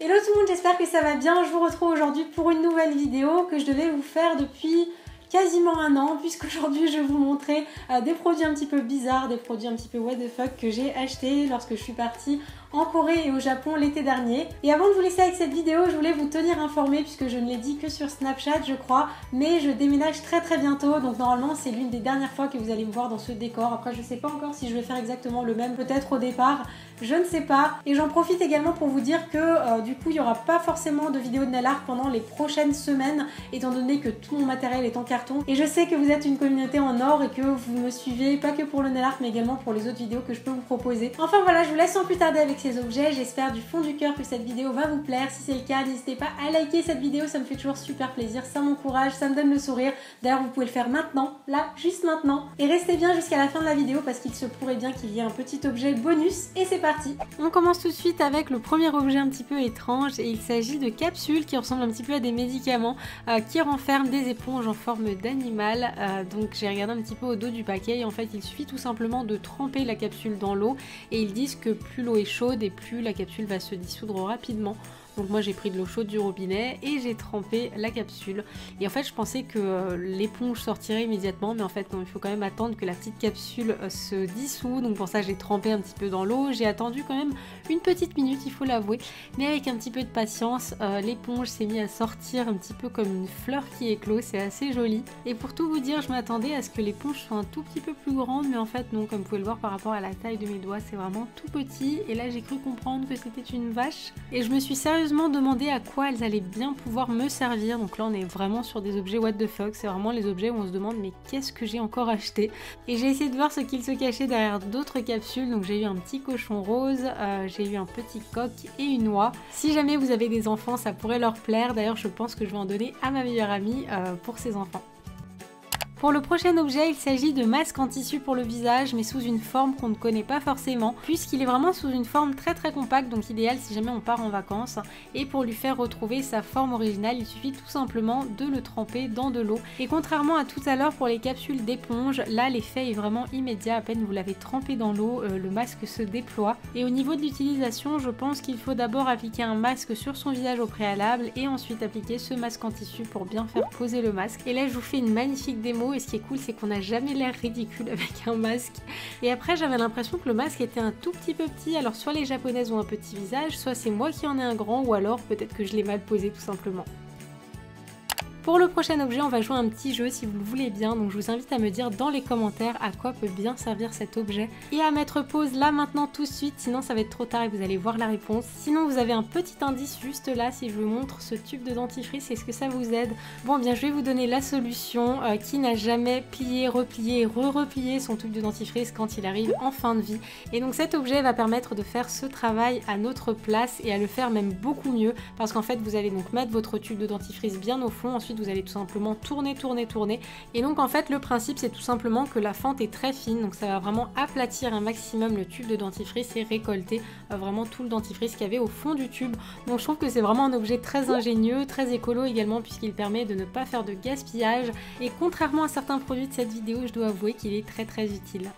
Hello tout le monde, j'espère que ça va bien. Je vous retrouve aujourd'hui pour une nouvelle vidéo que je devais vous faire depuis quasiment un an, puisqu'aujourd'hui je vais vous montrer des produits un petit peu bizarres, des produits un petit peu what the fuck que j'ai achetés lorsque je suis partie en Corée et au Japon l'été dernier. Et avant de vous laisser avec cette vidéo, je voulais vous tenir informé, puisque je ne l'ai dit que sur Snapchat je crois, mais je déménage très bientôt, donc normalement c'est l'une des dernières fois que vous allez me voir dans ce décor. Après je sais pas encore si je vais faire exactement le même, peut-être au départ, je ne sais pas. Et j'en profite également pour vous dire que du coup il n'y aura pas forcément de vidéo de nail art pendant les prochaines semaines, étant donné que tout mon matériel est en carton. Et je sais que vous êtes une communauté en or et que vous me suivez pas que pour le nail art mais également pour les autres vidéos que je peux vous proposer. Enfin voilà, je vous laisse sans plus tarder avec ces objets. J'espère du fond du cœur que cette vidéo va vous plaire. Si c'est le cas, n'hésitez pas à liker cette vidéo, ça me fait toujours super plaisir, ça m'encourage, ça me donne le sourire. D'ailleurs vous pouvez le faire maintenant, là, juste maintenant. Et restez bien jusqu'à la fin de la vidéo parce qu'il se pourrait bien qu'il y ait un petit objet bonus. Et c'est parti. On commence tout de suite avec le premier objet un petit peu étrange et il s'agit de capsules qui ressemblent un petit peu à des médicaments qui renferment des éponges en forme d'animal. Donc j'ai regardé un petit peu au dos du paquet et en fait il suffit tout simplement de tremper la capsule dans l'eau et ils disent que plus l'eau est chaude et plus la capsule va se dissoudre rapidement. Donc moi j'ai pris de l'eau chaude du robinet et j'ai trempé la capsule. Et en fait je pensais que l'éponge sortirait immédiatement, mais en fait non, il faut quand même attendre que la petite capsule se dissout. Donc pour ça j'ai trempé un petit peu dans l'eau, j'ai attendu quand même une petite minute, il faut l'avouer. Mais avec un petit peu de patience, l'éponge s'est mise à sortir un petit peu comme une fleur qui éclot, c'est assez joli. Et pour tout vous dire, je m'attendais à ce que l'éponge soit un tout petit peu plus grande, mais en fait non, comme vous pouvez le voir par rapport à la taille de mes doigts, c'est vraiment tout petit. Et là j'ai cru comprendre que c'était une vache. Et je me suis sérieusement demandé à quoi elles allaient bien pouvoir me servir. Donc là on est vraiment sur des objets what the fuck, c'est vraiment les objets où on se demande mais qu'est-ce que j'ai encore acheté. Et j'ai essayé de voir ce qu'il se cachait derrière d'autres capsules. Donc j'ai eu un petit cochon rose, j'ai eu un petit coq et une oie. Si jamais vous avez des enfants ça pourrait leur plaire, d'ailleurs je pense que je vais en donner à ma meilleure amie pour ses enfants. Pour le prochain objet, il s'agit de masques en tissu pour le visage, mais sous une forme qu'on ne connaît pas forcément, puisqu'il est vraiment sous une forme très compacte, donc idéal si jamais on part en vacances. Et pour lui faire retrouver sa forme originale, il suffit tout simplement de le tremper dans de l'eau. Et contrairement à tout à l'heure pour les capsules d'éponge, là l'effet est vraiment immédiat, à peine vous l'avez trempé dans l'eau, le masque se déploie. Et au niveau de l'utilisation, je pense qu'il faut d'abord appliquer un masque sur son visage au préalable, et ensuite appliquer ce masque en tissu pour bien faire poser le masque. Et là je vous fais une magnifique démo. Et ce qui est cool, c'est qu'on n'a jamais l'air ridicule avec un masque. Et après j'avais l'impression que le masque était un tout petit peu petit, alors soit les japonaises ont un petit visage, soit c'est moi qui en ai un grand, ou alors peut-être que je l'ai mal posé tout simplement. Pour le prochain objet, on va jouer un petit jeu si vous le voulez bien, donc je vous invite à me dire dans les commentaires à quoi peut bien servir cet objet et à mettre pause là maintenant tout de suite, sinon ça va être trop tard et vous allez voir la réponse. Sinon vous avez un petit indice juste là si je vous montre ce tube de dentifrice, est-ce que ça vous aide? Bon bien je vais vous donner la solution. Qui n'a jamais plié, replié, re-replié son tube de dentifrice quand il arrive en fin de vie? Et donc cet objet va permettre de faire ce travail à notre place et à le faire même beaucoup mieux, parce qu'en fait vous allez donc mettre votre tube de dentifrice bien au fond, ensuite vous allez tout simplement tourner et donc en fait le principe c'est tout simplement que la fente est très fine, donc ça va vraiment aplatir un maximum le tube de dentifrice et récolter vraiment tout le dentifrice qu'il y avait au fond du tube. Donc je trouve que c'est vraiment un objet très ingénieux, très écolo également, puisqu'il permet de ne pas faire de gaspillage et contrairement à certains produits de cette vidéo, je dois avouer qu'il est très utile.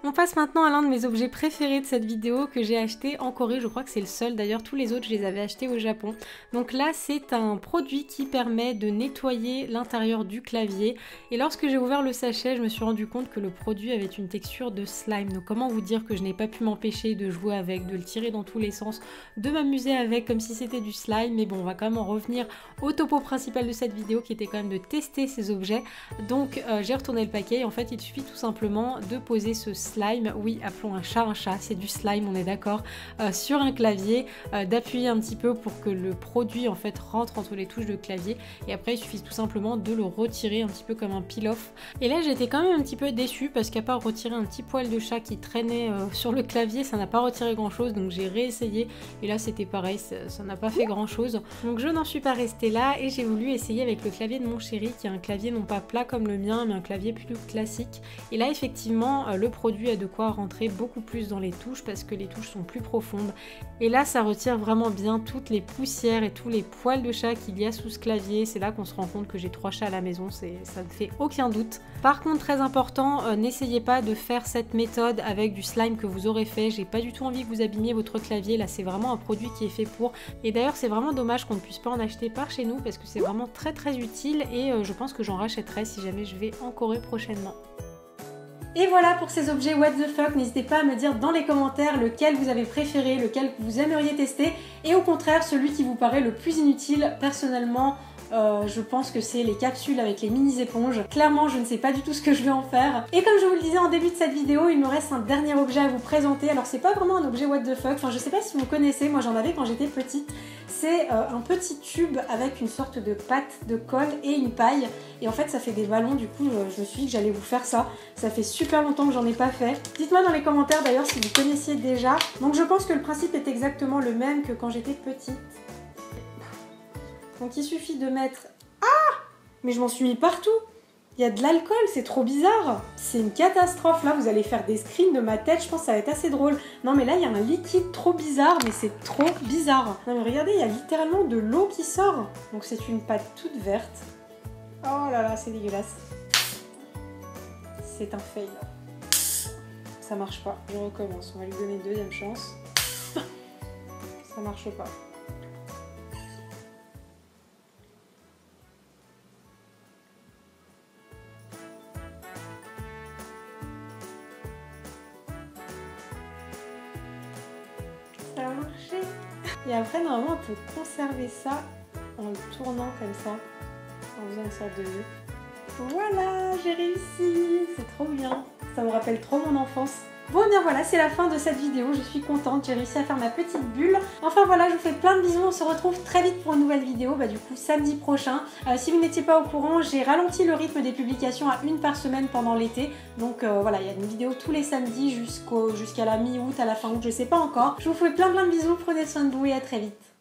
On passe maintenant à l'un de mes objets préférés de cette vidéo que j'ai acheté en Corée, je crois que c'est le seul, d'ailleurs tous les autres je les avais achetés au Japon. Donc là c'est un produit qui permet de nettoyer l'intérieur du clavier et lorsque j'ai ouvert le sachet je me suis rendu compte que le produit avait une texture de slime. Donc comment vous dire que je n'ai pas pu m'empêcher de jouer avec, de le tirer dans tous les sens, de m'amuser avec comme si c'était du slime, mais bon on va quand même en revenir au topo principal de cette vidéo qui était quand même de tester ces objets. Donc j'ai retourné le paquet et en fait il suffit tout simplement de poser ce slime, oui appelons un chat, c'est du slime on est d'accord, sur un clavier, d'appuyer un petit peu pour que le produit en fait rentre entre les touches de clavier et après il suffit tout simplement de le retirer un petit peu comme un peel-off. Et là j'étais quand même un petit peu déçue parce qu'à part retirer un petit poil de chat qui traînait sur le clavier, ça n'a pas retiré grand chose, donc j'ai réessayé et là c'était pareil, ça n'a pas fait grand chose. Donc je n'en suis pas restée là et j'ai voulu essayer avec le clavier de mon chéri qui est un clavier non pas plat comme le mien mais un clavier plus classique. Et là effectivement le produit produit a de quoi rentrer beaucoup plus dans les touches parce que les touches sont plus profondes. Et là, ça retire vraiment bien toutes les poussières et tous les poils de chat qu'il y a sous ce clavier. C'est là qu'on se rend compte que j'ai 3 chats à la maison, ça ne fait aucun doute. Par contre, très important, n'essayez pas de faire cette méthode avec du slime que vous aurez fait. J'ai pas du tout envie que vous abîmiez votre clavier. Là, c'est vraiment un produit qui est fait pour. Et d'ailleurs, c'est vraiment dommage qu'on ne puisse pas en acheter par chez nous parce que c'est vraiment très très utile et je pense que j'en rachèterai si jamais je vais en Corée prochainement. Et voilà pour ces objets what the fuck, n'hésitez pas à me dire dans les commentaires lequel vous avez préféré, lequel vous aimeriez tester et au contraire celui qui vous paraît le plus inutile. Personnellement, je pense que c'est les capsules avec les mini éponges. Clairement, je ne sais pas du tout ce que je vais en faire. Et comme je vous le disais en début de cette vidéo, il me reste un dernier objet à vous présenter. Alors c'est pas vraiment un objet what the fuck, enfin je sais pas si vous connaissez, moi j'en avais quand j'étais petite. C'est un petit tube avec une sorte de pâte de colle et une paille. Et en fait ça fait des ballons, du coup je me suis dit que j'allais vous faire ça. Ça fait super longtemps que j'en ai pas fait. Dites-moi dans les commentaires d'ailleurs si vous connaissiez déjà. Donc je pense que le principe est exactement le même que quand j'étais petite. Donc il suffit de mettre... Ah! Mais je m'en suis mis partout! Il y a de l'alcool, c'est trop bizarre! C'est une catastrophe, là vous allez faire des screens de ma tête, je pense que ça va être assez drôle. Non mais là il y a un liquide trop bizarre, mais c'est trop bizarre. Non mais regardez, il y a littéralement de l'eau qui sort. Donc c'est une pâte toute verte. Oh là là, c'est dégueulasse. C'est un fail. Ça marche pas, je recommence, on va lui donner une deuxième chance. Ça marche pas. Ça a marché. Et après normalement on peut conserver ça en le tournant comme ça, en faisant une sorte de nœud. Voilà, j'ai réussi, c'est trop bien, ça me rappelle trop mon enfance. Bon, bien voilà, c'est la fin de cette vidéo, je suis contente, j'ai réussi à faire ma petite bulle. Enfin voilà, je vous fais plein de bisous, on se retrouve très vite pour une nouvelle vidéo, du coup samedi prochain. Si vous n'étiez pas au courant, j'ai ralenti le rythme des publications à 1 par semaine pendant l'été. Donc voilà, il y a une vidéo tous les samedis jusqu'à la mi-août, à la fin août, je sais pas encore. Je vous fais plein de bisous, prenez soin de vous et à très vite.